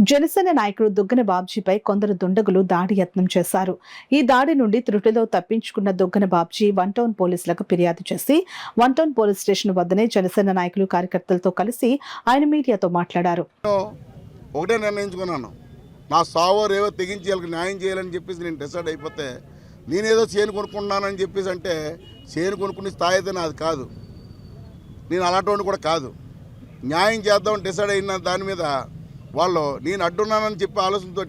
జనసేన నాయకుడు దుగ్గన బాబ్జీపై కొందరు దుండగులు దాడి యత్నం చేశారు. ఈ దాడి నుండి త్రుటిలో తప్పించుకున్న దుగ్గన బాబ్జీ వన్ టౌన్ పోలీసులకు ఫిర్యాదు చేసి వన్ టౌన్ పోలీస్ స్టేషన్ వద్దనే జనసేన నాయకులు కార్యకర్తలతో కలిసి ఆయన మీడియాతో మాట్లాడారు. ఒకటే నిర్ణయించుకున్నాను, నా సావో రేవో తెగించి వాళ్ళకి న్యాయం చేయాలని చెప్పేసి నేను డిసైడ్ అయిపోతే, నేనేదో చేను కొనుక్కున్నానని చెప్పేసి అంటే చేను కొనుక్కునే స్థాయి అయితే నాది కాదు. నేను అలాంటి కూడా కాదు. న్యాయం చేద్దామని డిసైడ్ అయిన దాని మీద వాళ్ళు నేను అడ్డున్నానని చెప్పే ఆలోచనతో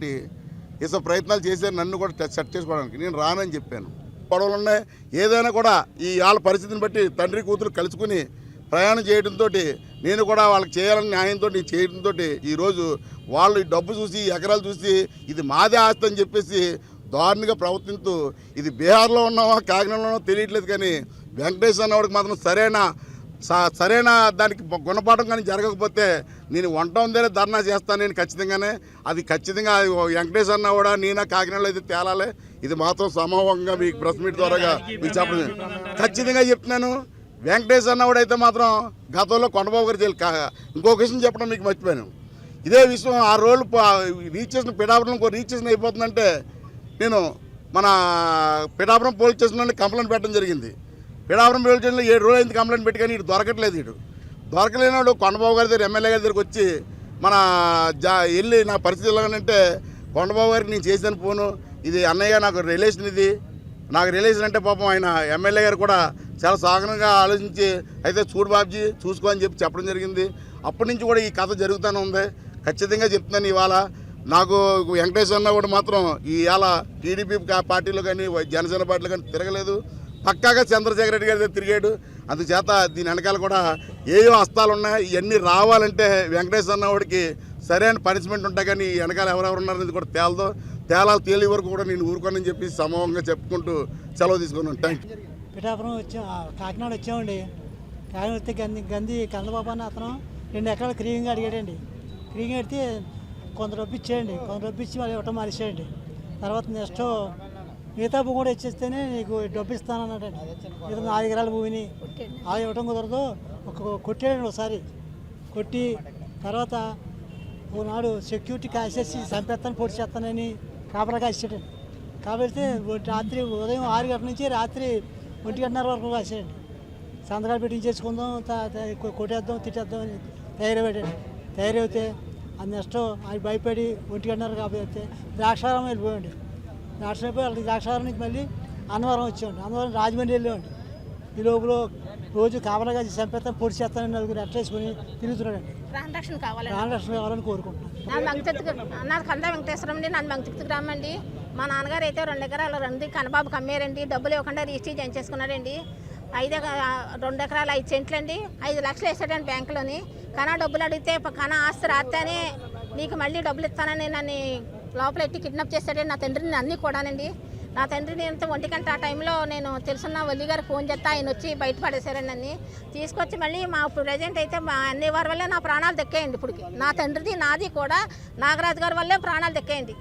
ఇస ప్రయత్నాలు చేశారు నన్ను కూడా సెట్ చేసుకోవడానికి. నేను రానని చెప్పాను. గొడవలు ఉన్నాయి, ఏదైనా కూడా ఈ వాళ్ళ పరిస్థితిని బట్టి తండ్రి కూతురు కలుసుకుని ప్రయాణం చేయడంతో నేను కూడా వాళ్ళకి చేయాలని న్యాయంతో చేయడంతో ఈరోజు వాళ్ళు ఈ డబ్బు చూసి ఎకరాలు చూసి ఇది మాదే ఆస్తి అని చెప్పేసి దారుణంగా ప్రవర్తిస్తూ, ఇది బీహార్లో ఉన్నావా కాకినాడలో తెలియట్లేదు, కానీ వెంకటేష్ అన్నవాడికి మాత్రం సరైన దానికి గుణపాఠం కానీ జరగకపోతే నేను వంట ఉందే ధర్నా చేస్తాను. నేను ఖచ్చితంగా వెంకటేష్ అన్న కూడా నేనా కాకినాడలో అయితే తేలాలి. ఇది మాత్రం సమూహంగా మీకు ప్రెస్ మీట్ ద్వారాగా మీకు చెప్పడం ఖచ్చితంగా చెప్తున్నాను. వెంకటేష్ అన్న కూడా అయితే మాత్రం గతంలో కొండబాబు గారు ఇంకొక విషయం చెప్పడం మీకు మర్చిపోయాను. ఇదే విషయం 6 రోజులు రీచ్ చేసిన పిఠాపురం రీచ్ చేసిన అయిపోతుందంటే నేను మన పిఠాపురం పోలీస్ స్టేషన్లో కంప్లైంట్ పెట్టడం జరిగింది. పిఠాపురం పోలీస్ స్టేషన్లో 7 రోజులు అయింది కంప్లైంట్ పెట్టి, కానీ ఇటు దొరకట్లేదు. ఇటు దొరకలేనాడు కొండబాబు గారి దగ్గర ఎమ్మెల్యే గారి దగ్గరికి వచ్చి వెళ్ళి నా పరిస్థితి ఎలాగనంటే, కొండబాబు గారికి నేను చేశాను ఫోను, ఇది అన్నయ్య నాకు రిలేషన్ అంటే పాపం ఆయన ఎమ్మెల్యే గారు కూడా చాలా సాగనంగా ఆలోచించి అయితే చూడు బాబ్జీ చూసుకో అని చెప్పడం జరిగింది. అప్పటి నుంచి కూడా ఈ కథ జరుగుతూనే ఉంది. ఖచ్చితంగా చెప్తున్నాను, ఇవాళ నాకు వెంకటేశ్వర అన్న కూడా మాత్రం ఇవాళ టీడీపీ పార్టీలో కానీ జనసేన పార్టీలో కానీ తిరగలేదు. పక్కాగా చంద్రశేఖర్ రెడ్డి గారి దగ్గర తిరిగాడు. అందుచేత దీని వెనకాల కూడా ఏవో హస్తాలు ఉన్నాయి. ఇవన్నీ రావాలంటే వెంకటేశ్వర అన్నవాడికి సరైన పనిష్మెంట్ ఉంటాయి, కానీ ఈ వెనకాల ఎవరెవరు ఉన్నారనేది కూడా తేలి వరకు కూడా నేను ఊరుకోనని చెప్పి సమూహంగా చెప్పుకుంటూ సెలవు తీసుకున్నాను. Thank you. పిఠాపురం కాకినాడ వచ్చామండి. కాకినాడ వస్తే గంది కందబాబు అని అతను 2 ఎకరాలు క్రీయంగా అడిగాడండి. క్రీయంగా అడిగితే కొంత డబ్బు ఇచ్చేయండి, కొంత డబ్బు ఇచ్చి మళ్ళీ ఇవ్వటం మానేసేయండి. తర్వాత నెక్స్ట్ మిగతా భూమి కూడా ఇచ్చేస్తేనే నీకు డబ్బు ఇస్తానన్నాడండి. మిగతా 4 ఎకరాల భూమిని అలా ఇవ్వటం కుదరదు. కొట్టాడండి ఒకసారి. కొట్టి తర్వాత ఓనాడు సెక్యూరిటీ కాసేసి చంపేస్తాను పొడి చేస్తానని కాపలా కాసాడండి. కాబట్టి రాత్రి ఉదయం 6 గంటల నుంచి రాత్రి 1 గంటన్నర వరకు కాసాడండి. సంతకాలు పెట్టించేసుకుందాం, కొట్టేద్దాం, తిట్టేద్దాం అని తయారైతే అది నెక్స్ట్ అది భయపడి 1 గంటన్నర కాబట్టి ద్రాక్షారం వెళ్ళిపోయండి. ద్రాక్షారం నుంచి మళ్ళీ అన్నవరం వచ్చామండి. అన్నవరం రాజమండ్రి వెళ్ళామండి. ఈ లోపల రోజు కాపలాగా చంపేస్తాను పొడి చేస్తానని 4 అట్టేసుకుని తిరుగుతున్నాడండి. ట్రాన్సాక్షన్ కావాలని కోరుకుంటున్నాను. నాది కందా వెంకటేశ్వరం అండి. నాది మంగతికి గ్రామం అండి. మా నాన్నగారు అయితే 2 ఎకరాలు కన్నబాబుకి అమ్మారండి. డబ్బులు ఇవ్వకుండా రిజిస్టర్ చేయించేసుకున్నాడండి. 2 ఎకరాలు 5 సెంట్లు అండి. 5 లక్షలు వేసాడండి బ్యాంకులోని. కన్నా డబ్బులు అడిగితే కన్నా ఆస్తి రాస్తేనే నీకు మళ్ళీ డబ్బులు ఇస్తానని నన్ను లోపల ఎట్టి కిడ్నాప్ చేశాడండి. నా తండ్రిని అన్నీ కూడానండి. నా తండ్రిని ఎంత 1 గంట ఆ టైంలో నేను తెలుసున్న వల్లి గారు ఫోన్ చేస్తే ఆయన వచ్చి బయట పడేశారండి. అన్ని తీసుకొచ్చి మళ్ళీ మా ప్రజెంట్ అయితే మా అన్నయ్య వారి వల్లే నా ప్రాణాలు దక్కాయండి. ఇప్పటికి నా తండ్రిది నాది కూడా నాగరాజు గారి వల్లే ప్రాణాలు దక్కాయండి.